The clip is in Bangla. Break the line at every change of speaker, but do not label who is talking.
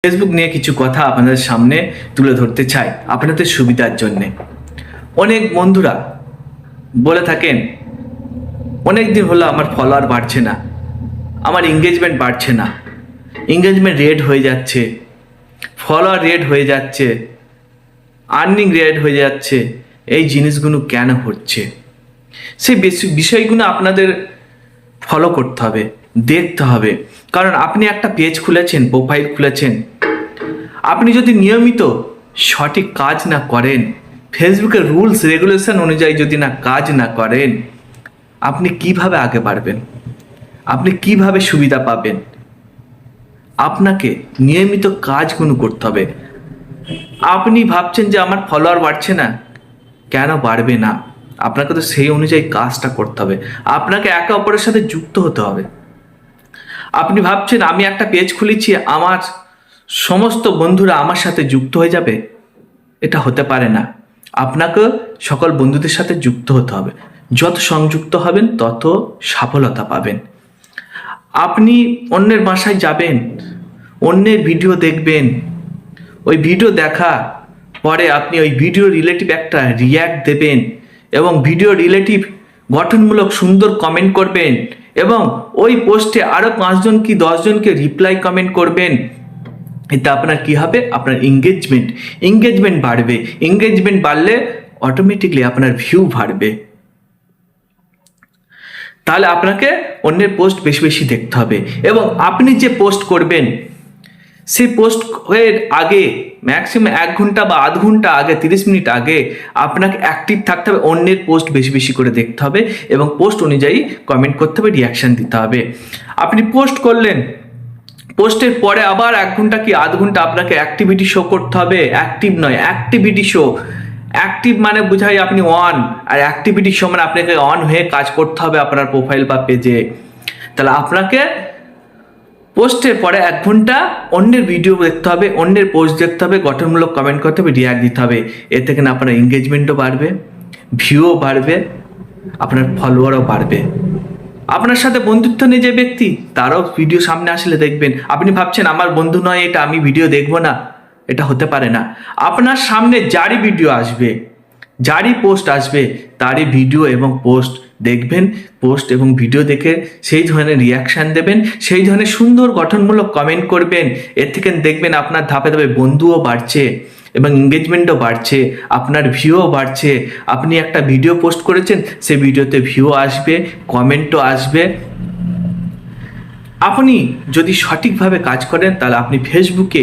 ফেসবুক নিয়ে কিছু কথা আপনাদের সামনে তুলে ধরতে চাই আপনাদের সুবিধার জন্য। অনেক বন্ধুরা বলে থাকেন অনেক দিন হলো আমার ফলোয়ার বাড়ছে না, আমার এঙ্গেজমেন্ট বাড়ছে না, এঙ্গেজমেন্ট রেট হয়ে যাচ্ছে, ফলোয়ার রেট হয়ে যাচ্ছে, আর্নিং রেট হয়ে যাচ্ছে। এই জিনিসগুলো কেন হচ্ছে সেই বিষয়গুলো আপনাদের ফলো করতে হবে, দেখতে হবে। কারণ আপনি একটা পেজ খুলেছেন, প্রোফাইল খুলেছেন, আপনি যদি নিয়মিত সঠিক কাজ না করেন, ফেসবুকের রুলস রেগুলেশন অনুযায়ী যদি কাজ না করেন, আপনি কিভাবে আগে বাড়বেন, আপনি কিভাবে সুবিধা পাবেন? আপনাকে নিয়মিত কাজগুলো করতে হবে। আপনি ভাবছেন যে আমার ফলোয়ার বাড়ছে না, কেন বাড়বে না? আপনাকে তো সেই অনুযায়ী কাজটা করতে হবে, আপনাকে একে অপরের সাথে যুক্ত হতে হবে। আপনি ভাবছেন আমি একটা পেজ খুলেছি, আমার সমস্ত বন্ধুরা আমার সাথে যুক্ত হয়ে যাবে, এটা হতে পারে না। আপনাকে সকল বন্ধুদের সাথে যুক্ত হতে হবে। যত সংযুক্ত হবেন তত সফলতা পাবেন। আপনি অন্যের বাসায় যাবেন, অন্যের ভিডিও দেখবেন, ওই ভিডিও দেখা পরে আপনি ওই ভিডিও রিলেটিভ একটা রিয়্যাক্ট দেবেন এবং ভিডিও রিলেটিভ গঠনমূলক সুন্দর কমেন্ট করবেন এবং ওই পোস্টে আরও 5 জন কি 10 জনকে রিপ্লাই কমেন্ট করবেন। এতে আপনার কি হবে? আপনার এঙ্গেজমেন্ট বাড়বে। এঙ্গেজমেন্ট বাড়লে অটোমেটিকলি আপনার ভিউ বাড়বে। তাহলে আপনাকে অন্যের পোস্ট বেশি বেশি দেখতে হবে এবং আপনি যে পোস্ট করবেন সেই পোস্ট এর আগে ম্যাক্সিমাম 1 ঘন্টা বা আধ ঘন্টা আগে, 30 মিনিট আগে আপনাকে অ্যাক্টিভ থাকতে হবে। অন্যের পোস্ট বেশি বেশি করে দেখতে হবে এবং পোস্ট অনুযায়ী কমেন্ট করতে হবে, রিয়াকশান দিতে হবে। আপনি পোস্ট করলেন, পোস্টের পরে আবার 1 ঘন্টা কি আধ ঘন্টা আপনাকে অ্যাক্টিভিটি শো করতে হবে। অ্যাক্টিভ নয়, অ্যাক্টিভিটি শো। অ্যাক্টিভ মানে বোঝাই আপনি অন, আর অ্যাক্টিভিটি শো মানে আপনাকে অন হয়ে কাজ করতে হবে আপনার প্রোফাইল বা পেজে। তাহলে আপনাকে পোস্টের পরে 1 ঘন্টা অন্যের ভিডিও দেখতে হবে, অন্যের পোস্ট দেখতে হবে, গঠনমূলক কমেন্ট করতে হবে, রিয়াক্ট দিতে হবে। এর থেকে না আপনার এঙ্গেজমেন্টও বাড়বে, ভিউও বাড়বে, আপনার ফলোয়ারও বাড়বে। আপনার সাথে বন্ধুত্ব নেই যে ব্যক্তি, তারও ভিডিও সামনে আসলে দেখবেন। আপনি ভাবছেন আমার বন্ধু নয় এটা, আমি ভিডিও দেখবো না, এটা হতে পারে না। আপনার সামনে যারই ভিডিও আসবে, যারই পোস্ট আসবে, তারই ভিডিও এবং পোস্ট দেখবেন। পোস্ট এবং ভিডিও দেখে সেই ধরনের রিয়াকশান দেবেন, সেই ধরনের সুন্দর গঠনমূলক কমেন্ট করবেন। এর থেকে দেখবেন আপনার ধাপে ধাপে বন্ধুও বাড়ছে এবং এঙ্গেজমেন্টও বাড়ছে, আপনার ভিউও বাড়ছে। আপনি একটা ভিডিও পোস্ট করেছেন, সেই ভিডিওতে ভিউ আসবে, কমেন্টও আসবে। আপনি যদি সঠিকভাবে কাজ করেন তাহলে আপনি ফেসবুকে